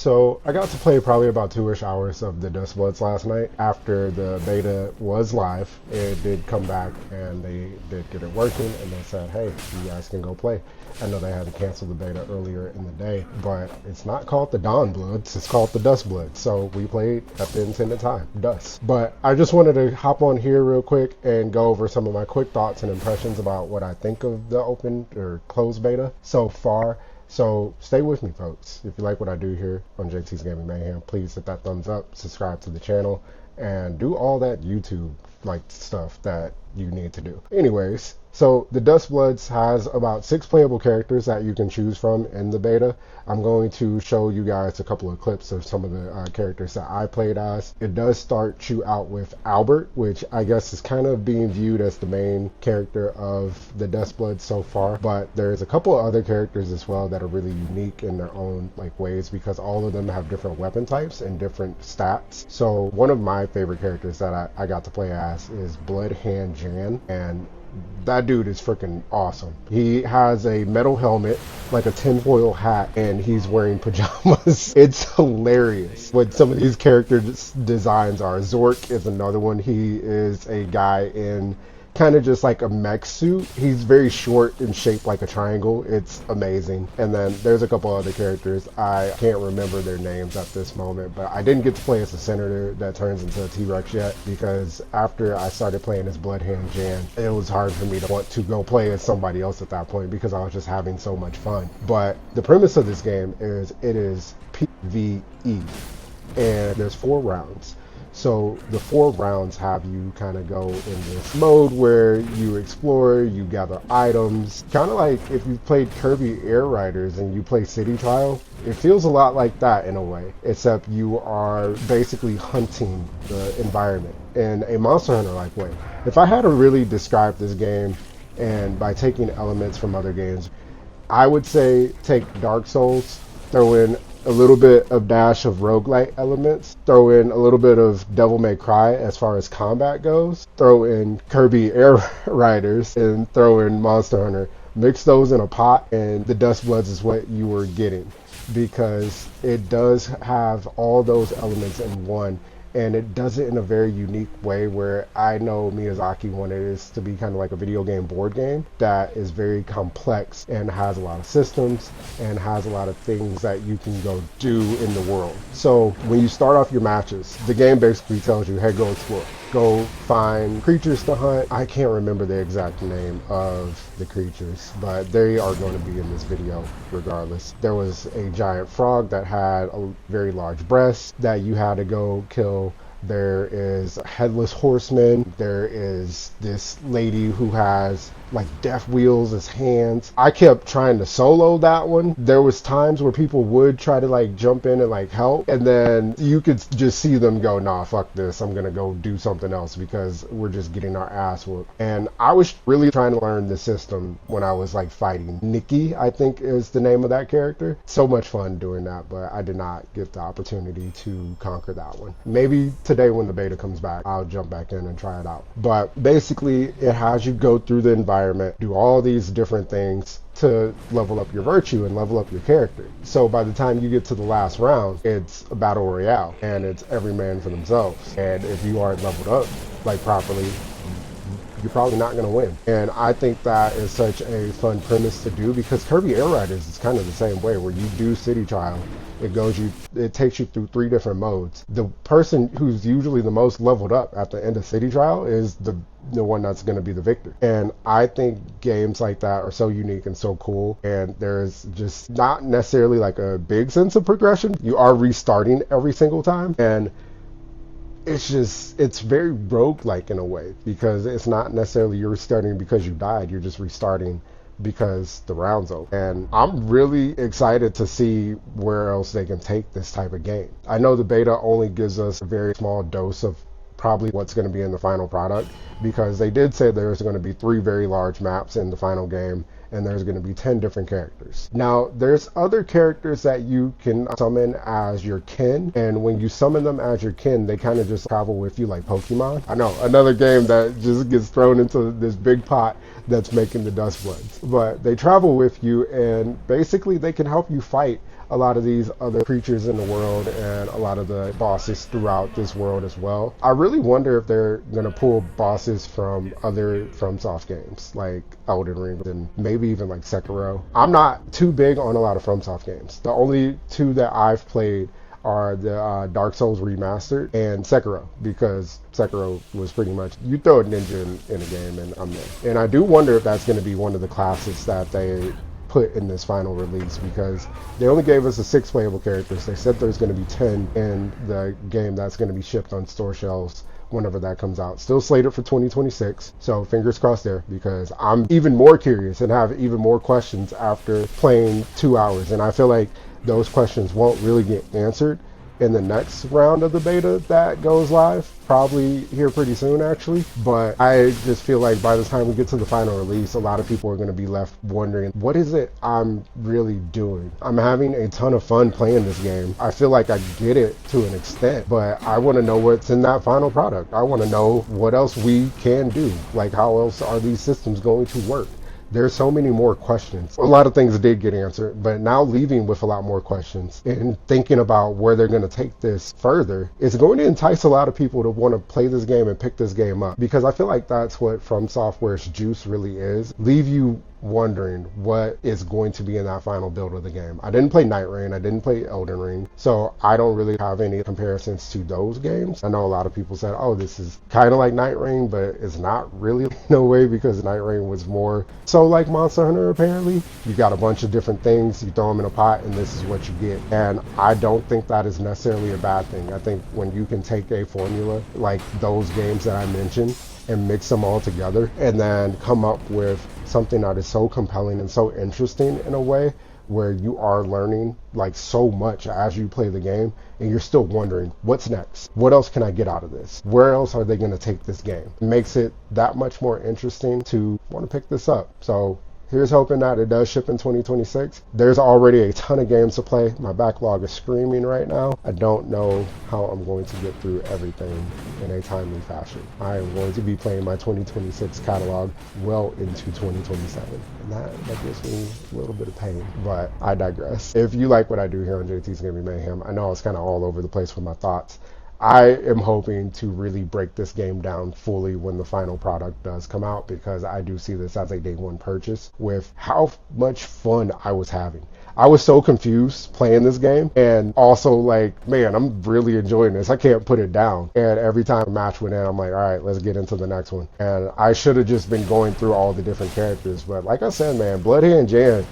So I got to play probably about 2-ish hours of the Duskbloods last night. After the beta was live, it did come back and they did get it working and they said, hey, you guys can go play. I know they had to cancel the beta earlier in the day, but it's not called the Dawnbloods, it's called the Duskbloods. So we played at the intended time, dusk. But I just wanted to hop on here real quick and go over some of my quick thoughts and impressions about what I think of the open or closed beta so far. So stay with me, folks. If you like what I do here on JT's Gaming Mayhem, please hit that thumbs up, subscribe to the channel, and do all that YouTube like stuff that you need to do. Anyways, so the Duskbloods has about 6 playable characters that you can choose from in the beta. I'm going to show you guys a couple of clips of some of the characters that I played as. It does start you out with Albert, which I guess is kind of being viewed as the main character of the Duskbloods so far, but there's a couple of other characters as well that are really unique in their own ways, because all of them have different weapon types and different stats. So one of my favorite characters that I got to play as is Bloodhand Jan, and that dude is freaking awesome. He has a metal helmet, like a tinfoil hat, and he's wearing pajamas. It's hilarious what some of these character designs are. Zork is another one. He is a guy in kind of just like a mech suit. He's very short and shaped like a triangle. It's amazing. And then there's a couple other characters. I can't remember their names at this moment, but I didn't get to play as a senator that turns into a T-Rex yet, because after I started playing as Bloodhand Jan, it was hard for me to want to go play as somebody else at that point because I was just having so much fun. But the premise of this game is it is PvE, and there's 4 rounds. So the 4 rounds have you kind of go in this mode where you explore, you gather items, kind of like if you played Kirby Air Riders and you play City Trial. It feels a lot like that in a way, except you are basically hunting the environment in a Monster Hunter like way. If I had to really describe this game, and by taking elements from other games, I would say take Dark Souls, throw in a little bit of dash of roguelite elements, throw in a little bit of Devil May Cry as far as combat goes, throw in Kirby Air Riders, and throw in Monster Hunter. Mix those in a pot, and the Duskbloods is what you were getting, because it does have all those elements in one. And it does it in a very unique way where I know Miyazaki wanted this to be kind of like a video game board game that is very complex and has a lot of systems and has a lot of things that you can go do in the world. So when you start off your matches, the game basically tells you, hey, go explore. Go find creatures to hunt. I can't remember the exact name of the creatures, but they are going to be in this video regardless. There was a giant frog that had a very large breast that you had to go kill. There is a headless horseman. There is this lady who has like death wheels as hands. I kept trying to solo that one. There was times where people would try to like jump in and like help, and then you could just see them go, nah, fuck this, I'm gonna go do something else because we're just getting our ass whooped. And I was really trying to learn the system when I was like fighting Nikki, I think is the name of that character. So much fun doing that, but I did not get the opportunity to conquer that one. Maybe today when the beta comes back, I'll jump back in and try it out. But basically it has you go through the environment, do all these different things to level up your virtue and level up your character. So by the time you get to the last round, it's a battle royale and it's every man for themselves. And if you aren't leveled up like properly, you're probably not going to win. And I think that is such a fun premise to do, because Kirby Air Riders is kind of the same way, where you do City Trial. It takes you through 3 different modes. The person who's usually the most leveled up at the end of City Trial is the one that's going to be the victor. And I think games like that are so unique and so cool, and there's just not necessarily like a big sense of progression. You are restarting every single time, and it's very roguelike in a way, because it's not necessarily you're restarting because you died, you're just restarting because the round's over. And I'm really excited to see where else they can take this type of game. I know the beta only gives us a very small dose of probably what's going to be in the final product, because they did say there's going to be 3 very large maps in the final game, and there's going to be 10 different characters. Now, there's other characters that you can summon as your kin, and when you summon them as your kin, they kind of just travel with you like Pokemon. I know, another game that just gets thrown into this big pot that's making the Duskbloods. But they travel with you, and basically they can help you fight a lot of these other creatures in the world and a lot of the bosses throughout this world as well. I really wonder if they're going to pull bosses from other FromSoft games like Elden Ring and maybe even like Sekiro. I'm not too big on a lot of FromSoft games. The only two that I've played are the Dark Souls Remastered and Sekiro, because Sekiro was pretty much, you throw a ninja in a game and I'm there. And I do wonder if that's going to be one of the classes that they put in this final release, because they only gave us 6 playable characters. They said there's going to be 10 in the game that's going to be shipped on store shelves whenever that comes out. Still slated for 2026, so fingers crossed there, because I'm even more curious and have even more questions after playing 2 hours, and I feel like those questions won't really get answered in the next round of the beta that goes live, probably here pretty soon actually. But I just feel like by the time we get to the final release, a lot of people are going to be left wondering, what is it I'm really doing? I'm having a ton of fun playing this game. I feel like I get it to an extent, but I want to know what's in that final product. I want to know what else we can do. Like, how else are these systems going to work? There's so many more questions. A lot of things did get answered, but now leaving with a lot more questions and thinking about where they're going to take this further is going to entice a lot of people to want to play this game and pick this game up, because I feel like that's what From Software's juice really is. Leave you wondering what is going to be in that final build of the game. I didn't play Night Rain, I didn't play Elden Ring, so I don't really have any comparisons to those games. I know a lot of people said, oh, this is kind of like Night Rain, but it's not really, no way, because Night Rain was more so like Monster Hunter apparently. You got a bunch of different things, you throw them in a pot, and this is what you get. And I don't think that is necessarily a bad thing. I think when you can take a formula like those games that I mentioned and mix them all together and then come up with something that is so compelling and so interesting in a way where you are learning like so much as you play the game, and you're still wondering, what's next? What else can I get out of this? Where else are they going to take this game? It makes it that much more interesting to want to pick this up. So here's hoping that it does ship in 2026. There's already a ton of games to play. My backlog is screaming right now. I don't know how I'm going to get through everything in a timely fashion. I am going to be playing my 2026 catalog well into 2027. And that gives me a little bit of pain, but I digress. If you like what I do here on JT's Gaming Mayhem, I know I was kind of all over the place with my thoughts. I am hoping to really break this game down fully when the final product does come out, because I do see this as a day one purchase with how much fun I was having. I was so confused playing this game, and also like, man, I'm really enjoying this. I can't put it down. And every time a match went in, I'm like, all right, let's get into the next one. And I should have just been going through all the different characters. But like I said, man, Bloodhand Jan,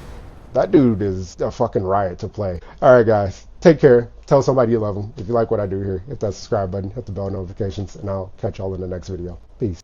that dude is a fucking riot to play. All right, guys, take care. Tell somebody you love them. If you like what I do here, hit that subscribe button, hit the bell notifications, and I'll catch y'all in the next video. Peace.